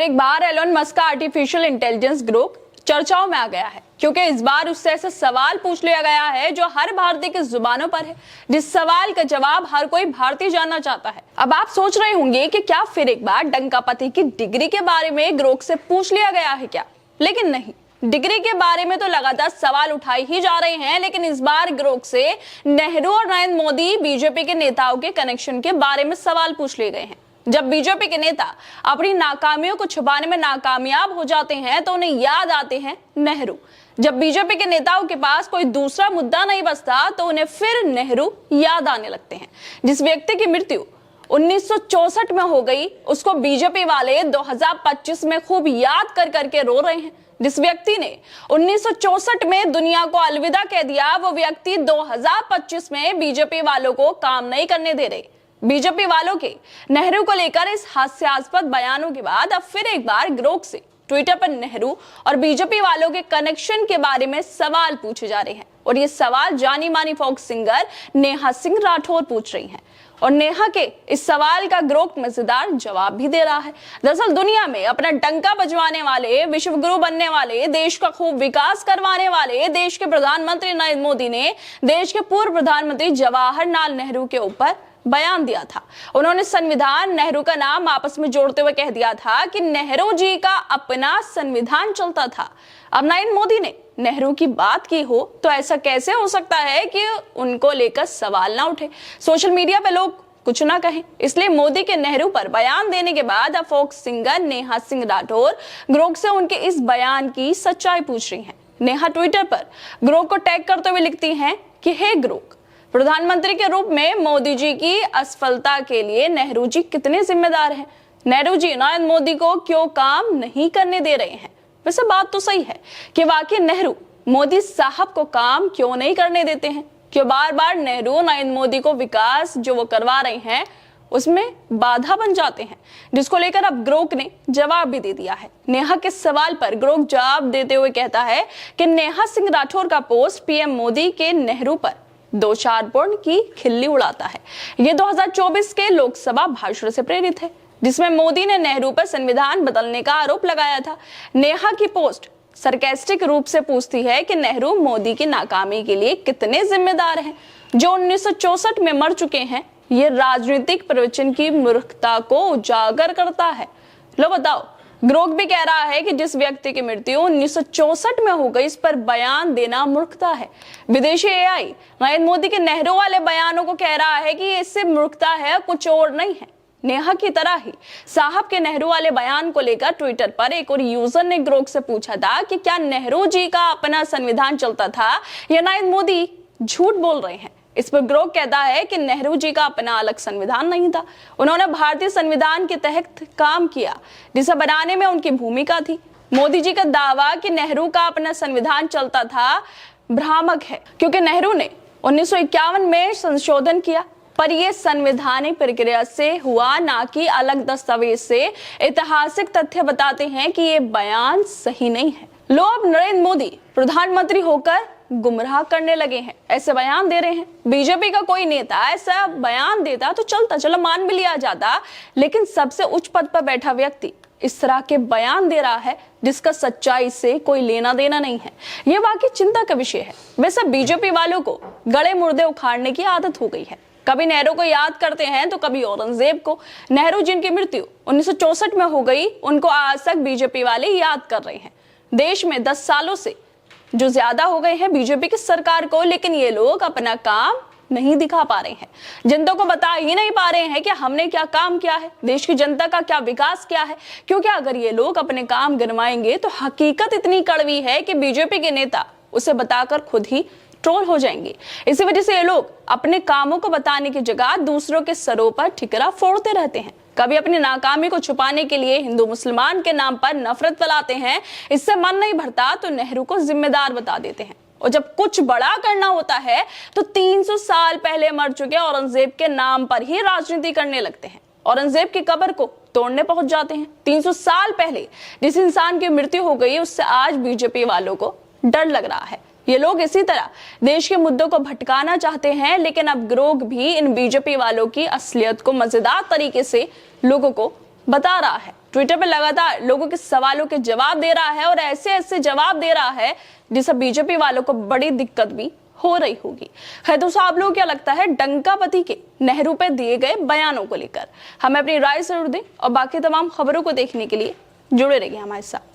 एक बार Elon Musk का artificial intelligence group चर्चाओं में आ गया है, क्योंकि इस बार उससे ऐसा सवाल पूछ लिया गया है जो हर भारतीय की जुबानों पर है, जिस सवाल का जवाब हर कोई भारतीय जानना चाहता है। अब आप सोच रहे होंगे कि क्या फिर एक बार डंकापति की डिग्री के बारे में ग्रोक से पूछ लिया गया है क्या? लेकिन नहीं, डिग्री के बारे में तो लगातार सवाल उठाए ही जा रहे हैं, लेकिन इस बार ग्रोक से नेहरू और नरेंद्र मोदी बीजेपी के नेताओं के कनेक्शन के बारे में सवाल पूछ लिए गए हैं। जब बीजेपी के नेता अपनी नाकामियों को छुपाने में नाकामयाब हो जाते हैं तो उन्हें याद आते हैं नेहरू। जब बीजेपी के नेताओं के पास कोई दूसरा मुद्दा नहीं बचता तो उन्हें फिर नेहरू याद आने लगते हैं। जिस व्यक्ति की मृत्यु 1964 में हो गई, उसको बीजेपी वाले 2025 में खूब याद कर करके रो रहे हैं। जिस व्यक्ति ने 1964 में दुनिया को अलविदा कह दिया, वो व्यक्ति 2025 में बीजेपी वालों को काम नहीं करने दे रहे। बीजेपी वालों के नेहरू को लेकर इस हास्यास्पद बयानों के बाद अब फिर एक बार ग्रोक से ट्विटर पर नेहरू और बीजेपी वालों के कनेक्शन के बारे में सवाल पूछे जा रहे हैं। और ये सवाल जानी मानी फोक सिंगर नेहा सिंह राठौर पूछ रही हैं। और नेहा के इस सवाल का ग्रोक मजेदार जवाब भी दे रहा है। दरअसल दुनिया में अपना डंका बजवाने वाले, विश्व गुरु बनने वाले, देश का खूब विकास करवाने वाले देश के प्रधानमंत्री नरेंद्र मोदी ने देश के पूर्व प्रधानमंत्री जवाहरलाल नेहरू के ऊपर बयान दिया था। उन्होंने संविधान नेहरू का नाम आपस में जोड़ते हुए कह दिया था कि नेहरू जी का अपना संविधान चलता था। अब नरेंद्र मोदी ने नेहरू की बात की हो तो ऐसा कैसे हो सकता है कि उनको लेकर सवाल ना उठे, सोशल मीडिया पे लोग कुछ ना कहें। इसलिए मोदी के नेहरू पर बयान देने के बाद अब folk singer Neha Singh Rathore Grok से उनके इस बयान की सच्चाई पूछ रही हैं। नेहा ट्विटर पर ग्रोक को टैग करते हुए लिखती हैं कि हे ग्रोक, प्रधानमंत्री के रूप में मोदी जी की असफलता के लिए नेहरू जी कितने जिम्मेदार हैं? नेहरू जी नरेंद्र मोदी को क्यों काम नहीं करने दे रहे हैं? वैसे बात तो सही है कि वाकई नेहरू मोदी साहब को काम क्यों नहीं करने देते हैं, क्यों बार बार नेहरू नरेंद्र मोदी को विकास जो वो करवा रहे हैं उसमें बाधा बन जाते हैं, जिसको लेकर अब ग्रोक ने जवाब भी दे दिया है। नेहा के सवाल पर ग्रोक जवाब देते हुए कहता है कि नेहा सिंह राठौर का पोस्ट पीएम मोदी के नेहरू पर 2-4 पॉइंट की खिल्ली उड़ाता है। ये 2024 के लोकसभा भाषण से प्रेरित है, जिसमें मोदी ने नेहरू पर संविधान बदलने का आरोप लगाया था। नेहा की पोस्ट सरकास्टिक रूप से पूछती है कि नेहरू मोदी की नाकामी के लिए कितने जिम्मेदार हैं, जो 1964 में मर चुके हैं। ये राजनीतिक प्रवचन की मूर्खता को उजागर करता है। लो बताओ, ग्रोक भी कह रहा है कि जिस व्यक्ति की मृत्यु 1964 में हो गई, इस पर बयान देना मूर्खता है। विदेशी एआई नरेंद्र मोदी के नेहरू वाले बयानों को कह रहा है कि ये इससे मूर्खता है, कुछ और नहीं है। नेहा की तरह ही साहब के नेहरू वाले बयान को लेकर ट्विटर पर एक और यूजर ने ग्रोक से पूछा था कि क्या नेहरू जी का अपना संविधान चलता था या नरेंद्र मोदी झूठ बोल रहे हैं। इस पर ग्रोक कहता है कि नेहरू जी का अपना अलग संविधान नहीं था, उन्होंने भारतीय संविधान के तहत काम किया जिसे बनाने में उनकी भूमिका थी। मोदी जी का दावा कि नेहरू का अपना संविधान चलता था भ्रामक है, क्योंकि नेहरू ने 1951 में संशोधन किया, पर यह संवैधानिक प्रक्रिया से हुआ, ना कि अलग दस्तावेज से। ऐतिहासिक तथ्य बताते हैं कि यह बयान सही नहीं है। लोग नरेंद्र मोदी प्रधानमंत्री होकर गुमराह करने लगे हैं, ऐसे बयान दे रहे हैं। बीजेपी का कोई नेता ऐसा बयान देता तो चलता, चलो मान भी लिया जाता, लेकिन सबसे उच्च पद पर बैठा व्यक्ति इस तरह के बयान दे रहा है जिसका सच्चाई से कोई लेना देना नहीं है। यह वाकई चिंता का विषय है। वैसे बीजेपी वालों को गड़े मुर्दे उखाड़ने की आदत हो गई है। कभी नेहरू को याद करते हैं तो कभी औरंगजेब को। नेहरू जिनकी मृत्यु 1964 में हो गई, उनको आज तक बीजेपी वाले याद कर रहे हैं। देश में 10 सालों से जो ज्यादा हो गए हैं बीजेपी की सरकार को, लेकिन ये लोग अपना काम नहीं दिखा पा रहे हैं। जनता को बता ही नहीं पा रहे हैं कि हमने क्या काम किया है, देश की जनता का क्या विकास किया है। क्योंकि अगर ये लोग अपने काम गिनवाएंगे तो हकीकत इतनी कड़वी है कि बीजेपी के नेता उसे बताकर खुद ही ट्रोल हो जाएंगे। इसी वजह से ये लोग अपने कामों को बताने की जगह दूसरों के सरों पर ठिकरा फोड़ते रहते हैं। कभी अपनी नाकामी को छुपाने के लिए हिंदू मुसलमान के नाम पर नफरत फैलाते हैं, इससे मन नहीं भरता तो नेहरू को जिम्मेदार बता देते हैं। और जब कुछ बड़ा करना होता है तो 300 साल पहले मर चुके औरंगजेब के नाम पर ही राजनीति करने लगते हैं। औरंगजेब की कब्र को तोड़ने पहुंच जाते हैं। 300 साल पहले जिस इंसान की मृत्यु हो गई, उससे आज बीजेपी वालों को डर लग रहा है। ये लोग इसी तरह देश के मुद्दों को भटकाना चाहते हैं, लेकिन अब ग्रोक भी इन बीजेपी वालों की असलियत को मजेदार तरीके से लोगों को बता रहा है। ट्विटर पर लगातार लोगों के सवालों के जवाब दे रहा है और ऐसे ऐसे जवाब दे रहा है जिससे बीजेपी वालों को बड़ी दिक्कत भी हो रही होगी। खैर दोस्तों, आप लोगों को क्या लगता है डंकापति के नेहरू पे दिए गए बयानों को लेकर? हमें अपनी राय जरूर दें और बाकी तमाम खबरों को देखने के लिए जुड़े रहिए हमारे साथ।